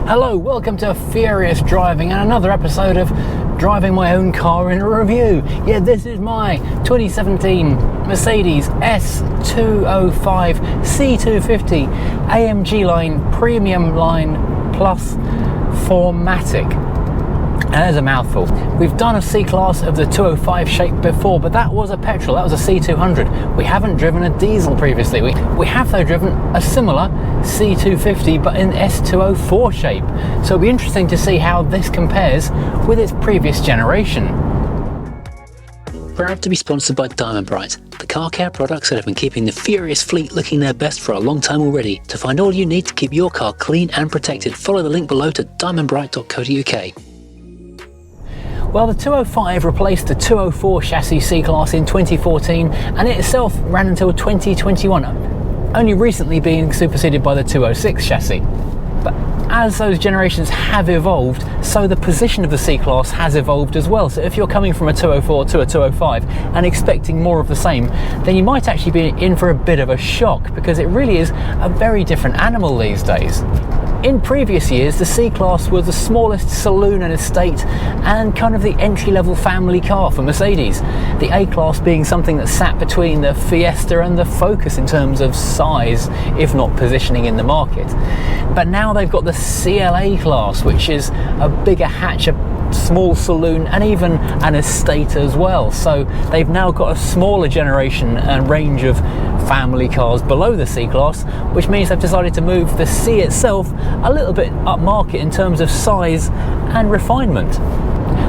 Hello, welcome to Furious Driving and another episode of driving my own car in a review. Yeah, this is my 2017 Mercedes S205 C250 AMG line, premium line plus 4MATIC. And there's a mouthful. We've done a C-Class of the 205 shape before, but that was a petrol, that was a C200. We haven't driven a diesel previously. We have though driven a similar C250, but in S204 shape. So it'll be interesting to see how this compares with its previous generation. Proud to be sponsored by Diamond Bright, the car care products that have been keeping the Furious fleet looking their best for a long time already. To find all you need to keep your car clean and protected, follow the link below to diamondbright.co.uk. Well, the 205 replaced the 204 chassis C-Class in 2014, and it itself ran until 2021, only recently being superseded by the 206 chassis. But as those generations have evolved, so the position of the C-Class has evolved as well. So if you're coming from a 204 to a 205 and expecting more of the same, then you might actually be in for a bit of a shock, because it really is a very different animal these days. In previous years, the C-Class was the smallest saloon and estate and kind of the entry-level family car for Mercedes. The A-Class being something that sat between the Fiesta and the Focus in terms of size, if not positioning in the market. But now they've got the CLA class, which is a bigger hatch, a small saloon and even an estate as well. So they've now got a smaller generation and range of family cars below the C-Class, which means they've decided to move the C itself a little bit upmarket in terms of size and refinement.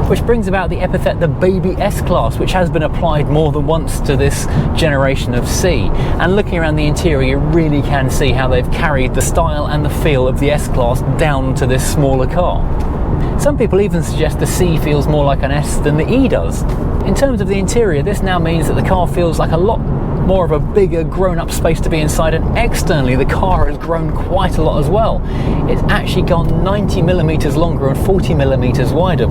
Which brings about the epithet the baby S-Class, which has been applied more than once to this generation of C. And looking around the interior, you really can see how they've carried the style and the feel of the S-Class down to this smaller car. Some people even suggest the C feels more like an S than the E does. In terms of the interior, this now means that the car feels like a lot more of a bigger grown-up space to be inside, and externally the car has grown quite a lot as well. It's actually gone 90mm longer and 40mm wider,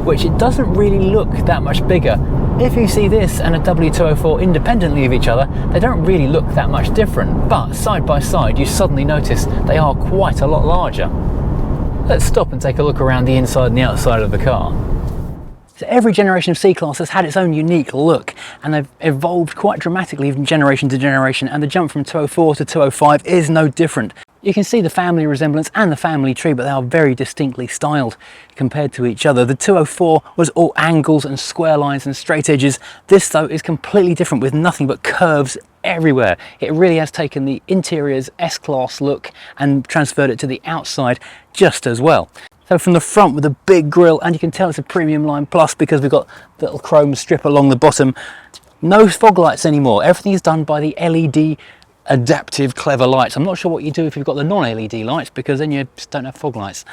which it doesn't really look that much bigger. If you see this and a W204 independently of each other, they don't really look that much different, but side by side you suddenly notice they are quite a lot larger. Let's stop and take a look around the inside and the outside of the car. So every generation of C-Class has had its own unique look, and they've evolved quite dramatically from generation to generation, and the jump from 204 to 205 is no different. You can see the family resemblance and the family tree, but they are very distinctly styled compared to each other. The 204 was all angles and square lines and straight edges. This though is completely different, with nothing but curves everywhere. It really has taken the interior's S-Class look and transferred it to the outside just as well. So from the front with a big grille, and you can tell it's a premium line plus because we've got the little chrome strip along the bottom. No fog lights anymore. Everything is done by the LED adaptive clever lights. I'm not sure what you do if you've got the non-LED lights, because then you just don't have fog lights.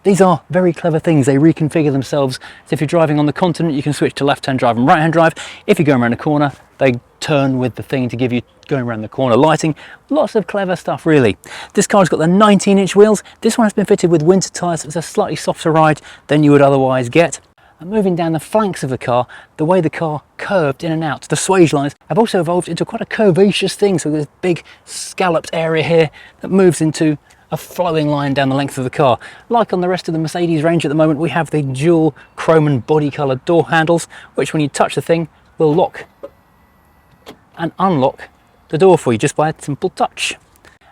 These are very clever things. They reconfigure themselves. So if you're driving on the continent, you can switch to left-hand drive and right-hand drive. If you're going around a corner, they turn with the thing to give you going around the corner lighting. Lots of clever stuff, really. This car's got the 19-inch wheels. This one has been fitted with winter tyres, so it's a slightly softer ride than you would otherwise get. And moving down the flanks of the car, the way the car curved in and out, the swage lines have also evolved into quite a curvaceous thing. So there's a big scalloped area here that moves into a flowing line down the length of the car. Like on the rest of the Mercedes range at the moment, we have the dual chrome and body coloured door handles, which when you touch the thing will lock and unlock the door for you just by a simple touch.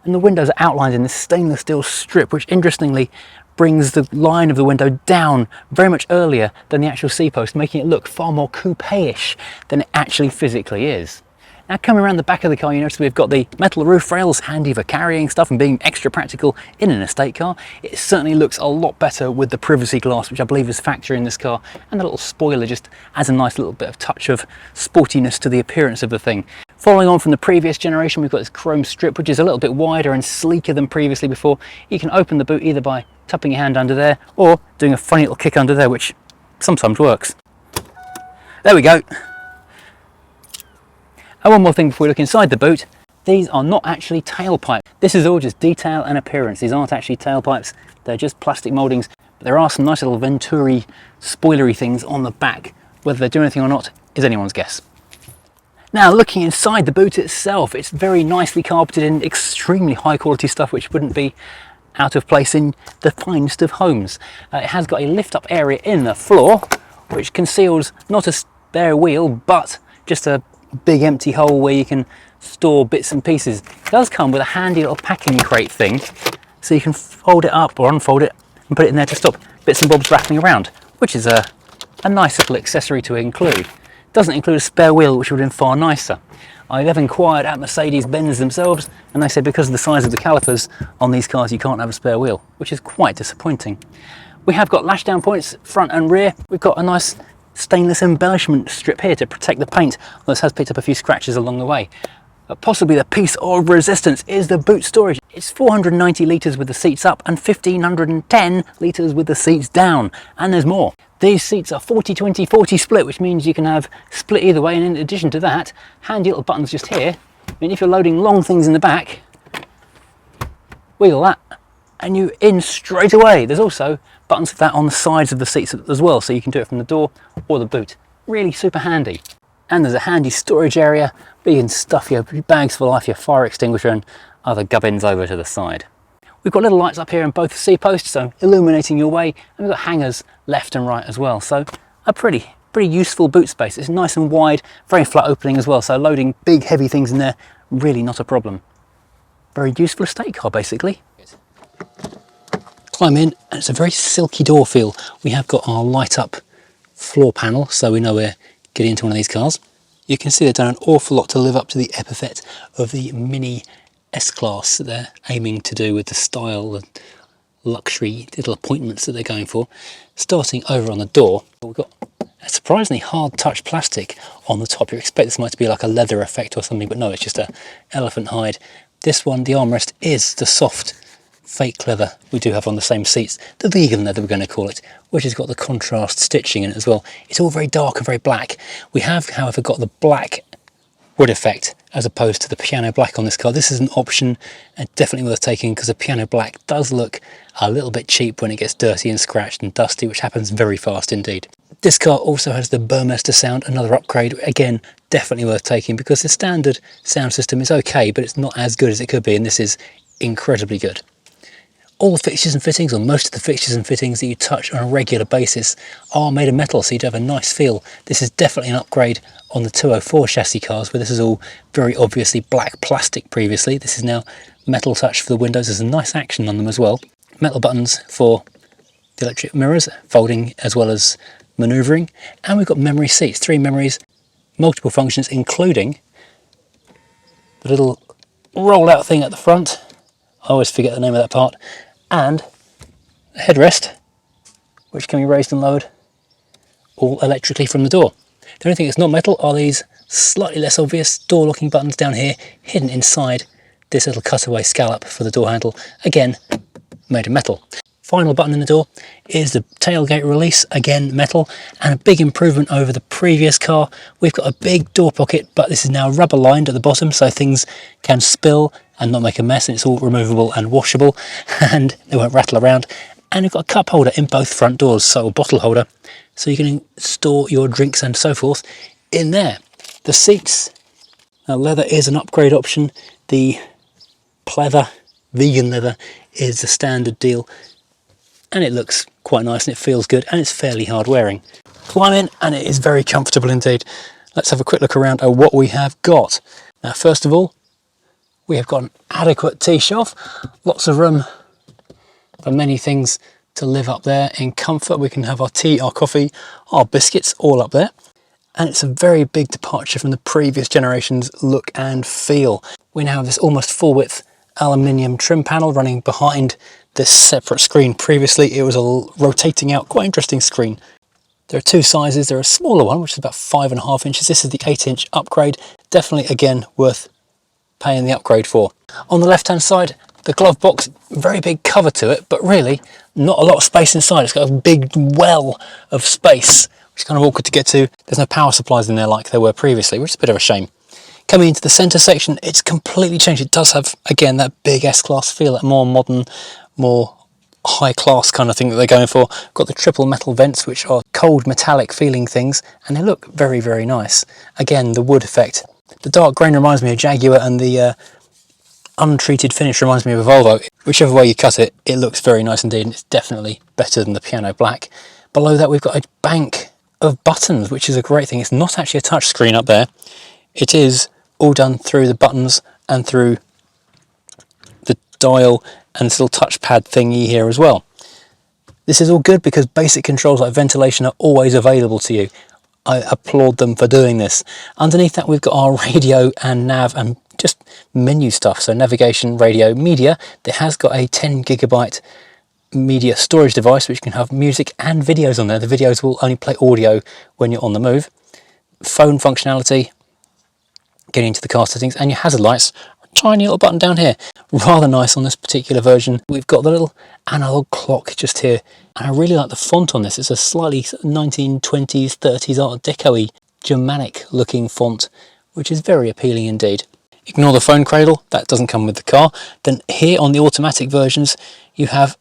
And the windows are outlined in this stainless steel strip, which interestingly brings the line of the window down very much earlier than the actual C-post, making it look far more coupe-ish than it actually physically is. Now coming around the back of the car, you notice we've got the metal roof rails, handy for carrying stuff and being extra practical in an estate car. It certainly looks a lot better with the privacy glass, which I believe is factory in this car, and the little spoiler just adds a nice little bit of touch of sportiness to the appearance of the thing. Following on from the previous generation, we've got this chrome strip, which is a little bit wider and sleeker than previously before. You can open the boot either by tucking your hand under there or doing a funny little kick under there, which sometimes works. There we go. And one more thing before we look inside the boot, these are not actually tailpipes. This is all just detail and appearance. These aren't actually tailpipes, they're just plastic mouldings. But there are some nice little Venturi spoilery things on the back. Whether they do anything or not is anyone's guess. Now looking inside the boot itself, it's very nicely carpeted in extremely high quality stuff, which wouldn't be out of place in the finest of homes. It has got a lift up area in the floor, which conceals not a spare wheel, but just a big empty hole where you can store bits and pieces. It does come with a handy little packing crate thing, so you can fold it up or unfold it and put it in there to stop bits and bobs rattling around, which is a nice little accessory to include. Doesn't include a spare wheel, which would have been far nicer. I have inquired at Mercedes-Benz themselves, and they said because of the size of the calipers on these cars, you can't have a spare wheel, which is quite disappointing. We have got lashdown points front and rear. We've got a nice stainless embellishment strip here to protect the paint, although this has picked up a few scratches along the way. But possibly the piece of resistance is the boot storage. It's 490 litres with the seats up and 1510 litres with the seats down, and there's more. These seats are 40-20-40 split, which means you can have split either way, and in addition to that, handy little buttons just here. I mean, if you're loading long things in the back, wheel that and you're in straight away. There's also buttons for that on the sides of the seats as well, so you can do it from the door or the boot. Really super handy. And there's a handy storage area where you can stuff your bags for life, your fire extinguisher and other gubbins over to the side. We've got little lights up here in both C-posts, so illuminating your way, and we've got hangers left and right as well, so a pretty useful boot space. It's nice and wide, very flat opening as well, so loading big heavy things in there, really not a problem. Very useful estate car basically. Climb in, and it's a very silky door feel. We have got our light up floor panel, so we know we're getting into one of these cars. You can see they've done an awful lot to live up to the epithet of the Mini S-Class that they're aiming to do with the style and luxury little appointments that they're going for. Starting over on the door, we've got a surprisingly hard touch plastic on the top. You expect this might be like a leather effect or something, but no, it's just a elephant hide. This one, the armrest, is the soft fake leather we do have on the same seats, the vegan leather we're going to call it, which has got the contrast stitching in it as well. It's all very dark and very black. We have, however, got the black wood effect as opposed to the piano black on this car. This is an option and definitely worth taking, because the piano black does look a little bit cheap when it gets dirty and scratched and dusty, which happens very fast indeed. This car also has the Burmester sound, another upgrade, again definitely worth taking, because the standard sound system is okay, but it's not as good as it could be, and this is incredibly good. All the fixtures and fittings, or most of the fixtures and fittings that you touch on a regular basis, are made of metal, so you do have a nice feel. This is definitely an upgrade on the 204 chassis cars, where this is all very obviously black plastic previously. This is now metal touch for the windows. There's a nice action on them as well. Metal buttons for the electric mirrors, folding as well as manoeuvring. And we've got memory seats, 3 memories, multiple functions, including the little roll-out thing at the front. I always forget the name of that part. And a headrest, which can be raised and lowered all electrically from the door. The only thing that's not metal are these slightly less obvious door locking buttons down here, hidden inside this little cutaway scallop for the door handle, again made of metal. Final button in the door is the tailgate release, again metal, and a big improvement over the previous car. We've got a big door pocket, but this is now rubber lined at the bottom, so things can spill and not make a mess, and it's all removable and washable, and they won't rattle around. And we've got a cup holder in both front doors, so a bottle holder, so you can store your drinks and so forth in there. The seats, leather is an upgrade option. The pleather, vegan leather, is the standard deal, and it looks quite nice and it feels good, and it's fairly hard wearing. Climb in, and it is very comfortable indeed. Let's have a quick look around at what we have got. Now, first of all, we have got an adequate tea shelf, lots of room for many things to live up there in comfort. We can have our tea, our coffee, our biscuits all up there. And it's a very big departure from the previous generation's look and feel. We now have this almost full width aluminium trim panel running behind this separate screen. Previously it was a rotating out, quite interesting screen. There are 2 sizes. There are a smaller one, which is about 5.5 inches. This is the 8-inch upgrade. Definitely, again, worth paying the upgrade for. On the left hand side, the glove box, very big cover to it, but really not a lot of space inside. It's got a big well of space, which is kind of awkward to get to. There's no power supplies in there like there were previously, which is a bit of a shame. Coming into the centre section, it's completely changed. It does have, again, that big S-Class feel, that more modern, more high class kind of thing that they're going for. Got the triple metal vents, which are cold metallic feeling things, and they look very, very nice. Again, the wood effect. The dark grain reminds me of Jaguar and the untreated finish reminds me of a Volvo. Whichever way you cut it, it looks very nice indeed, and it's definitely better than the piano black. Below that we've got a bank of buttons, which is a great thing. It's not actually a touch screen up there. It is all done through the buttons and through the dial and this little touchpad thingy here as well. This is all good because basic controls like ventilation are always available to you. I applaud them for doing this. Underneath that we've got our radio and nav and just menu stuff, so navigation, radio, media. It has got a 10 gigabyte media storage device which can have music and videos on there. The videos will only play audio when you're on the move. Phone functionality, getting into the car settings, and your hazard lights, a tiny little button down here. Rather nice on this particular version. We've got the little analog clock just here, and I really like the font on this. It's a slightly 1920s 30s art deco-y Germanic looking font, which is very appealing indeed. Ignore the phone cradle, that doesn't come with the car. Then here on the automatic versions you have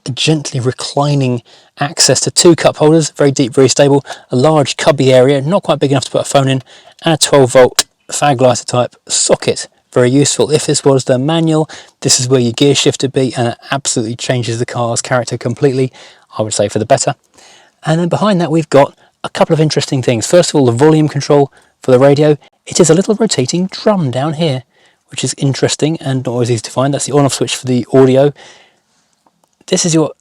a gently reclining access to 2 cup holders, very deep, very stable, a large cubby area, not quite big enough to put a phone in, and a 12 volt fag lighter type socket. Very useful. If this was the manual, this is where your gear shift would be, and it absolutely changes the car's character completely, I would say for the better. And then behind that we've got a couple of interesting things. First of all, the volume control for the radio. It is a little rotating drum down here, which is interesting and not always easy to find. That's the on-off switch for the audio. This is your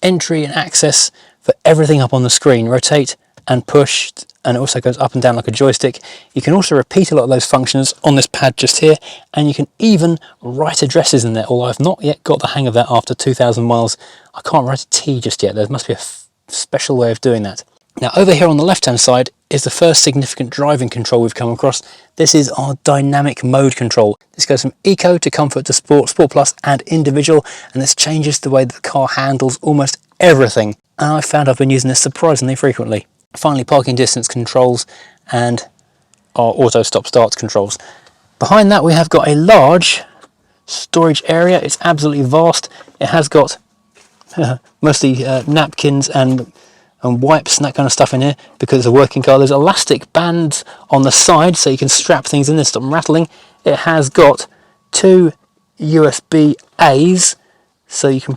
entry and access for everything up on the screen. Rotate and push, and it also goes up and down like a joystick. You can also repeat a lot of those functions on this pad just here, and you can even write addresses in there, although I've not yet got the hang of that after 2,000 miles. I can't write a T just yet. There must be a special way of doing that. Now over here on the left hand side is the first significant driving control we've come across. This is our dynamic mode control. This goes from eco to comfort to sport, sport plus and individual, and this changes the way that the car handles almost everything. And I found I've been using this surprisingly frequently. Finally, parking distance controls and our auto stop start controls. Behind that we have got a large storage area. It's absolutely vast. It has got mostly napkins and wipes and that kind of stuff in here because it's a working car. There's elastic bands on the side so you can strap things in and stop them rattling. It has got 2 USB-A's so you can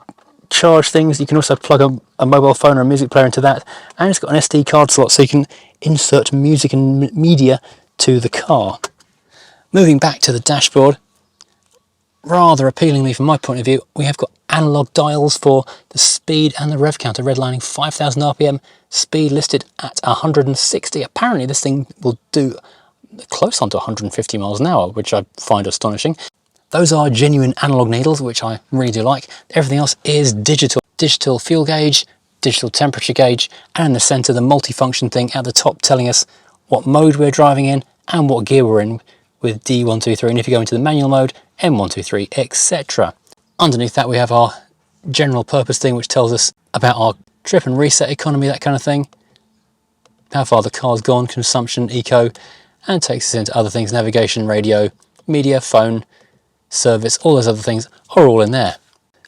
charge things. You can also plug a mobile phone or a music player into that, and it's got an SD card slot so you can insert music and media to the car. Moving back to the dashboard, rather appealingly from my point of view, we have got analog dials for the speed and the rev counter, redlining 5,000 RPM, speed listed at 160. Apparently this thing will do close on to 150 miles an hour, which I find astonishing. Those are genuine analog needles, which I really do like. Everything else is digital. Digital fuel gauge, digital temperature gauge, and in the centre the multifunction thing at the top telling us what mode we're driving in and what gear we're in with D123, and if you go into the manual mode, M123, etc. Underneath that we have our general purpose thing which tells us about our trip and reset economy, that kind of thing, how far the car's gone, consumption, eco, and takes us into other things, navigation, radio, media, phone, service, all those other things are all in there.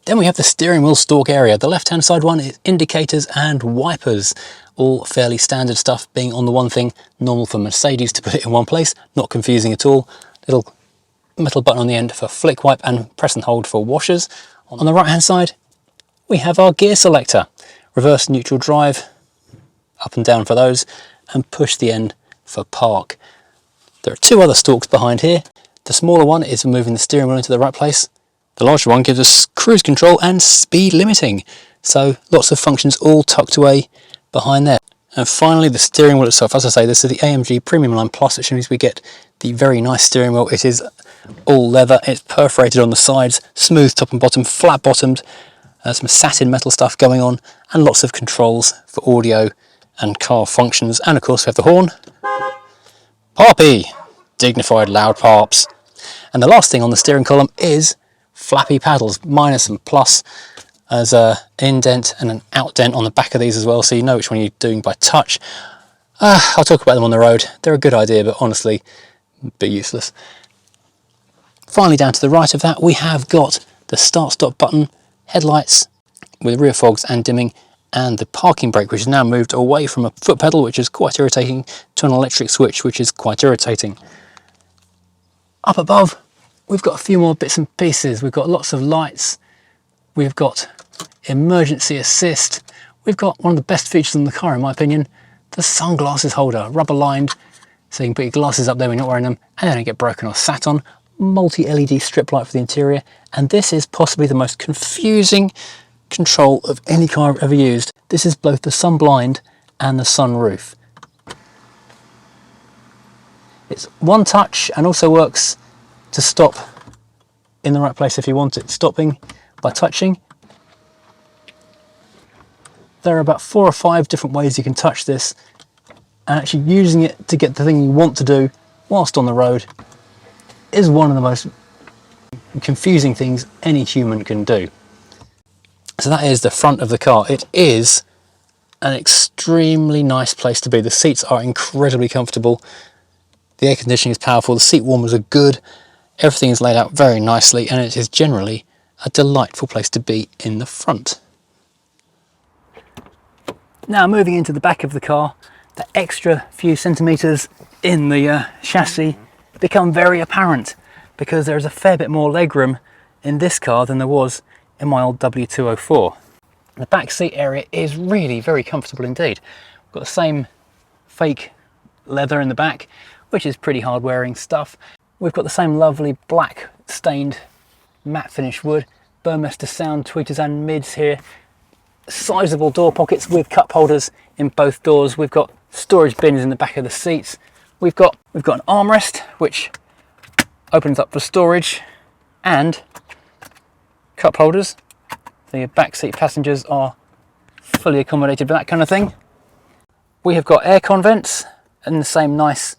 Then we have the steering wheel stalk area. The left hand side one is indicators and wipers, all fairly standard stuff, being on the one thing, normal for Mercedes to put it in one place, not confusing at all. Little metal button on the end for flick wipe and press and hold for washers. On the right hand side we have our gear selector, reverse, neutral, drive, up and down for those, and push the end for park. There are 2 other stalks behind here. The smaller one is for moving the steering wheel into the right place. The larger one gives us cruise control and speed limiting. So lots of functions all tucked away behind there. And finally the steering wheel itself. As I say, this is the AMG Premium Line Plus, which means we get the very nice steering wheel. It is all leather, it's perforated on the sides, smooth top and bottom, flat bottomed, some satin metal stuff going on, and lots of controls for audio and car functions. And of course we have the horn. Parpy! Dignified loud parps. And the last thing on the steering column is flappy paddles, minus and plus. There's an indent and an outdent on the back of these as well, so you know which one you're doing by touch. I'll talk about them on the road. They're a good idea, but honestly, a bit useless. Finally, down to the right of that, we have got the start-stop button, headlights with rear fogs and dimming, and the parking brake, which has now moved away from a foot pedal, which is quite irritating, to an electric switch, which is quite irritating. Up above, we've got a few more bits and pieces. We've got lots of lights. We've got emergency assist. We've got one of the best features in the car, in my opinion, the sunglasses holder, rubber lined, so you can put your glasses up there when you're not wearing them and they don't get broken or sat on. Multi-LED strip light for the interior, and this is possibly the most confusing control of any car I've ever used. This is both the sun blind and the sunroof. It's one touch and also works to stop in the right place if you want it. Stopping by touching. There are about 4 or 5 different ways you can touch this, and actually using it to get the thing you want to do whilst on the road is one of the most confusing things any human can do. So that is the front of the car. It is an extremely nice place to be. The seats are incredibly comfortable. The air conditioning is powerful. The seat warmers are good. Everything is laid out very nicely, and it is generally a delightful place to be in the front. Now moving into the back of the car, the extra few centimetres in the chassis become very apparent because there is a fair bit more legroom in this car than there was in my old W204. The back seat area is really very comfortable indeed. We've got the same fake leather in the back, which is pretty hard wearing stuff. We've got the same lovely black stained matte finish wood, Burmester sound tweeters and mids here. Sizable door pockets with cup holders in both doors. We've got storage bins in the back of the seats. We've got an armrest which opens up for storage and cup holders. The back seat passengers are fully accommodated for that kind of thing. We have got aircon vents in the same nice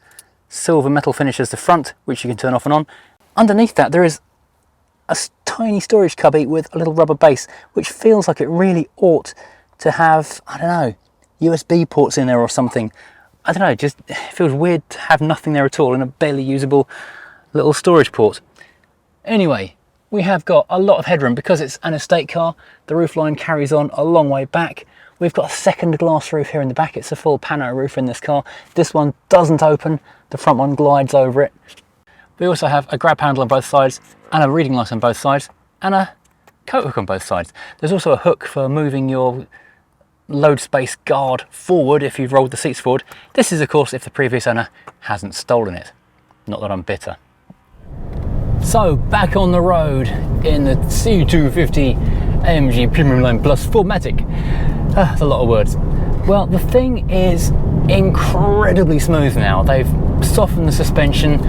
silver metal finish as the front, which you can turn off and on. Underneath that there is a tiny storage cubby with a little rubber base, which feels like it really ought to have, I don't know, USB ports in there or something. I don't know, it just feels weird to have nothing there at all and a barely usable little storage port. Anyway, we have got a lot of headroom because it's an estate car. The roofline carries on a long way back. We've got a second glass roof here in the back. It's a full pano roof in this car. This one doesn't open, the front one glides over it. We also have a grab handle on both sides and a reading light on both sides and a coat hook on both sides. There's also a hook for moving your load space guard forward if you've rolled the seats forward. This is of course if the previous owner hasn't stolen it. Not that I'm bitter. So back on the road in the C250 AMG Premium Line Plus 4MATIC. That's a lot of words. Well, the thing is incredibly smooth now. They've softened the suspension.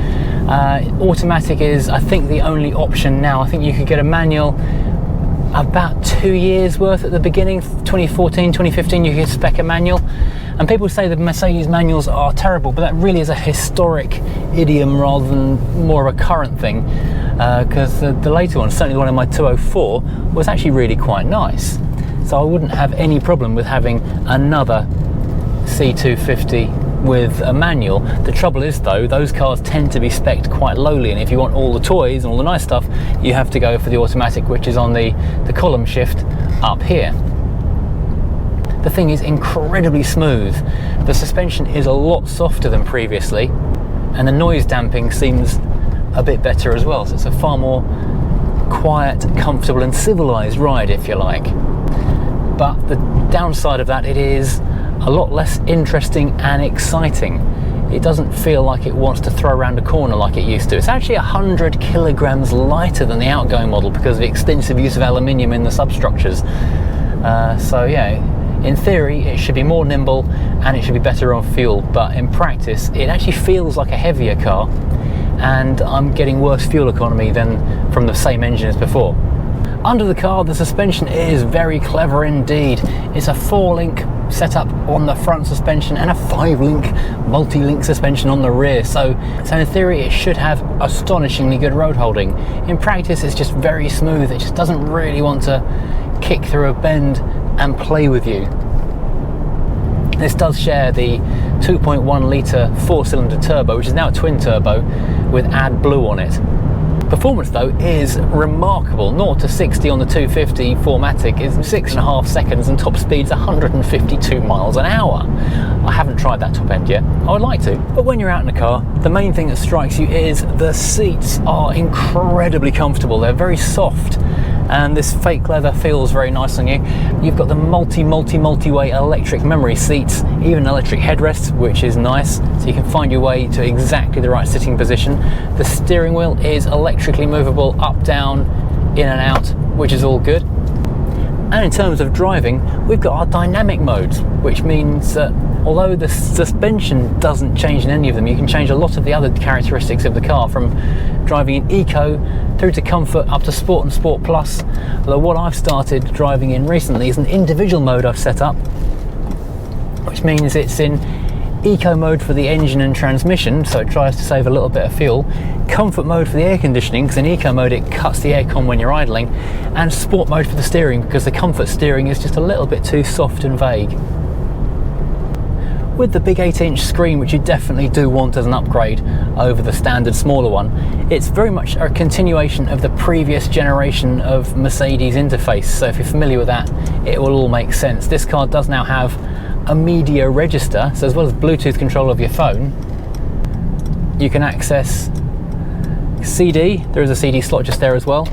Automatic is, I think, the only option now. I think you could get a manual about 2 years worth at the beginning. 2014, 2015 you could spec a manual, and people say the Mercedes manuals are terrible, but that really is a historic idiom rather than more of a current thing, because the later one, certainly the one in my 204, was actually really quite nice. So I wouldn't have any problem with having another C250 with a manual. The trouble is though, those cars tend to be spec'd quite lowly, and if you want all the toys and all the nice stuff, you have to go for the automatic, which is on the column shift up here. The thing is incredibly smooth. The suspension is a lot softer than previously, and the noise damping seems a bit better as well, so it's a far more quiet, comfortable and civilized ride, if you like. But the downside of that, it is a lot less interesting and exciting. It doesn't feel like it wants to throw around a corner like it used to. It's actually 100 kilograms lighter than the outgoing model because of the extensive use of aluminium in the substructures. So yeah, in theory it should be more nimble and it should be better on fuel, but in practice it actually feels like a heavier car, and I'm getting worse fuel economy than from the same engine as before. Under the car, the suspension is very clever indeed. It's a 4-link setup on the front suspension and a 5-link multi-link suspension on the rear, so in theory it should have astonishingly good road holding. In practice it's just very smooth. It just doesn't really want to kick through a bend and play with you. This does share the 2.1 litre 4-cylinder turbo, which is now a twin turbo with AdBlue on it. Performance though is remarkable. 0 to 60 on the 250 4MATIC is 6.5 seconds and top speed's 152 miles an hour. I haven't tried that top end yet. I would like to. But when you're out in the car, the main thing that strikes you is the seats are incredibly comfortable. They're very soft, and this fake leather feels very nice on you. You've got the multi-way electric memory seats, even electric headrests, which is nice, so you can find your way to exactly the right sitting position. The steering wheel is electrically movable up, down, in and out, which is all good. And in terms of driving, we've got our dynamic modes, which means that although the suspension doesn't change in any of them, you can change a lot of the other characteristics of the car, from driving in Eco through to Comfort up to Sport and Sport Plus. Although what I've started driving in recently is an individual mode I've set up, which means it's in Eco mode for the engine and transmission, so it tries to save a little bit of fuel, Comfort mode for the air conditioning, because in Eco mode it cuts the aircon when you're idling, and Sport mode for the steering, because the Comfort steering is just a little bit too soft and vague. With the big 8-inch screen, which you definitely do want as an upgrade over the standard smaller one, it's very much a continuation of the previous generation of Mercedes interface, so if you're familiar with that, it will all make sense. This car does now have a media register, so as well as Bluetooth control of your phone, you can access CD, there is a CD slot just there as well,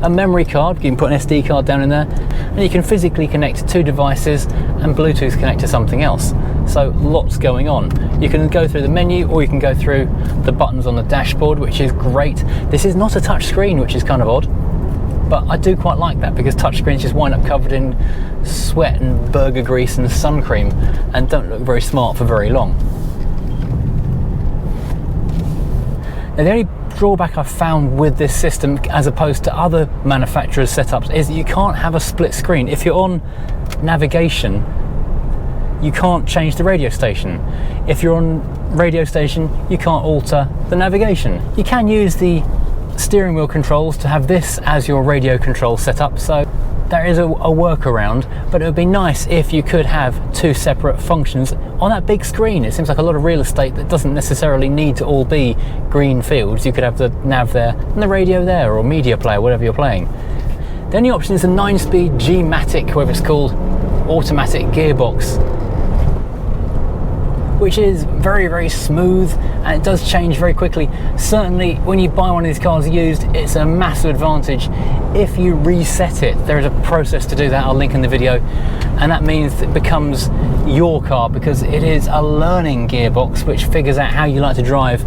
a memory card, you can put an SD card down in there, and you can physically connect to 2 devices and Bluetooth connect to something else. So lots going on. You can go through the menu, or you can go through the buttons on the dashboard, which is great. This is not a touch screen, which is kind of odd, but I do quite like that, because touch screens just wind up covered in sweat and burger grease and sun cream and don't look very smart for very long. Now, the only drawback I've found with this system, as opposed to other manufacturers' setups, is that you can't have a split screen. If you're on navigation, you can't change the radio station. If you're on radio station, you can't alter the navigation. You can use the steering wheel controls to have this as your radio control setup, so there is a workaround, but it would be nice if you could have 2 separate functions on that big screen. It seems like a lot of real estate that doesn't necessarily need to all be green fields. You could have the nav there and the radio there, or media player, whatever you're playing. The only option is a 9-speed G-matic, whatever it's called, automatic gearbox, which is very, very smooth, and it does change very quickly. Certainly when you buy one of these cars used, it's a massive advantage if you reset it. There is a process to do that, I'll link in the video, and that means it becomes your car, because it is a learning gearbox which figures out how you like to drive.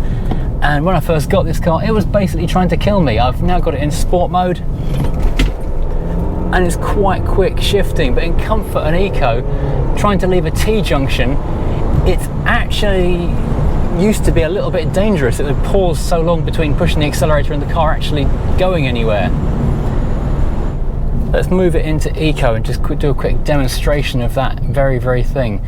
And when I first got this car, it was basically trying to kill me. I've now got it in sport mode, and it's quite quick shifting, but in Comfort and Eco, trying to leave a T-junction, it's actually used to be a little bit dangerous. It would pause so long between pushing the accelerator and the car actually going anywhere. Let's move it into Eco and just do a quick demonstration of that very thing.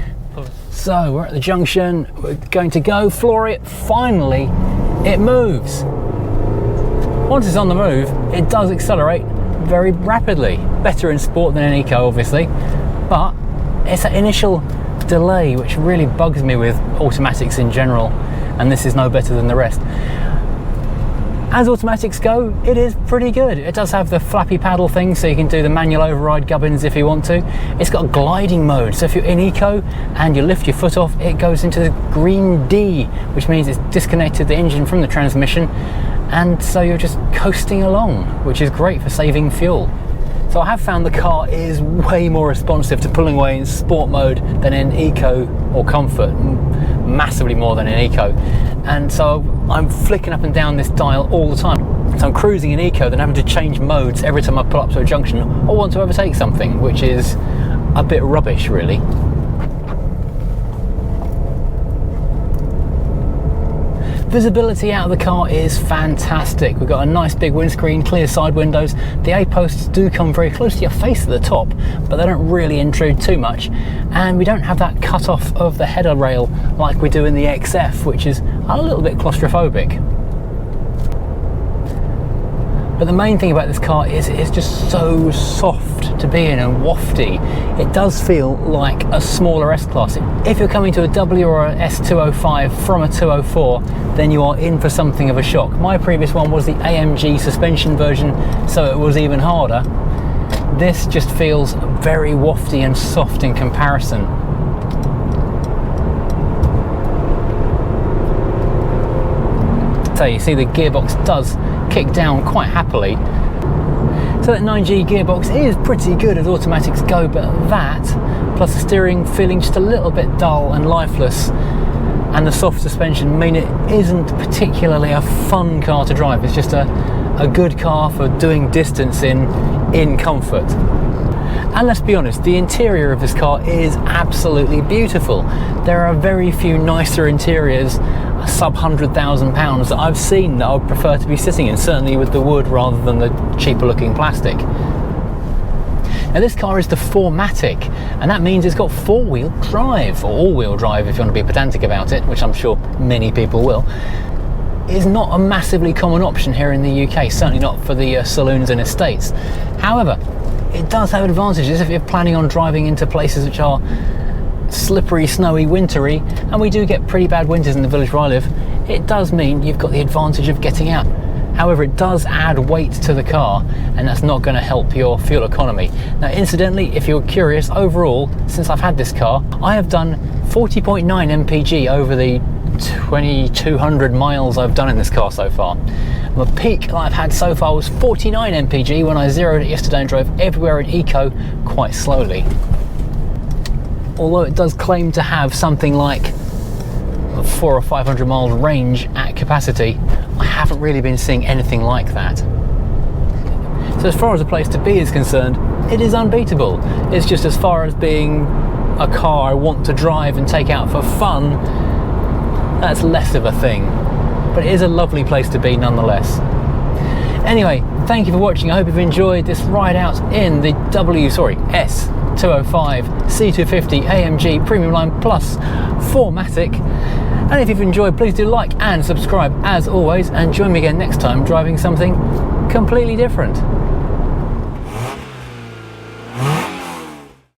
So we're at the junction, we're going to go, floor it, finally it moves. Once it's on the move, it does accelerate very rapidly. Better in sport than in Eco, obviously, but it's that initial delay which really bugs me with automatics in general, and this is no better than the rest. As automatics go, it is pretty good. It does have the flappy paddle thing, so you can do the manual override gubbins if you want to. It's got gliding mode, so if you're in Eco and you lift your foot off, it goes into the green D, which means it's disconnected the engine from the transmission, and so you're just coasting along, which is great for saving fuel. So I have found the car is way more responsive to pulling away in sport mode than in Eco or Comfort, massively more than in Eco. And so I'm flicking up and down this dial all the time. So I'm cruising in Eco, then having to change modes every time I pull up to a junction or want to overtake something, which is a bit rubbish, really. Visibility out of the car is fantastic. We've got a nice big windscreen, clear side windows. The A-posts do come very close to your face at the top, but they don't really intrude too much. And we don't have that cut off of the header rail like we do in the XF, which is a little bit claustrophobic. But the main thing about this car is it's just so soft to be in and wafty. It does feel like a smaller S-Class. If you're coming to a W or a S205 from a 204, then you are in for something of a shock. My previous one was the AMG suspension version, so it was even harder. This just feels very wafty and soft in comparison. So you see the gearbox does kick down quite happily. So that 9G gearbox is pretty good as automatics go, but that, plus the steering feeling just a little bit dull and lifeless, and the soft suspension mean it isn't particularly a fun car to drive. It's just a good car for doing distance in comfort. And let's be honest, the interior of this car is absolutely beautiful. There are very few nicer interiors, sub £100,000, that I've seen that I would prefer to be sitting in, certainly with the wood rather than the cheaper looking plastic. Now this car is the 4MATIC, and that means it's got four-wheel drive, or all-wheel drive if you want to be pedantic about it, which I'm sure many people will. Is not a massively common option here in the UK, certainly not for the saloons and estates. However, it does have advantages if you're planning on driving into places which are slippery, snowy, wintry, and we do get pretty bad winters in the village where I live. It does mean you've got the advantage of getting out. However, it does add weight to the car, and that's not going to help your fuel economy. Now, incidentally, if you're curious, overall, since I've had this car, I have done 40.9 mpg over the 2,200 miles I've done in this car so far. The peak that I've had so far was 49 mpg when I zeroed it yesterday and drove everywhere in eco quite slowly. Although it does claim to have something like 400 or 500 miles range at capacity, I haven't really been seeing anything like that. So as far as a place to be is concerned, it is unbeatable. It's just as far as being a car I want to drive and take out for fun, that's less of a thing. But it is a lovely place to be nonetheless. Anyway, thank you for watching. I hope you've enjoyed this ride out in the S205 C250 AMG Premium Line Plus 4MATIC. And if you've enjoyed, please do like and subscribe as always, and join me again next time driving something completely different.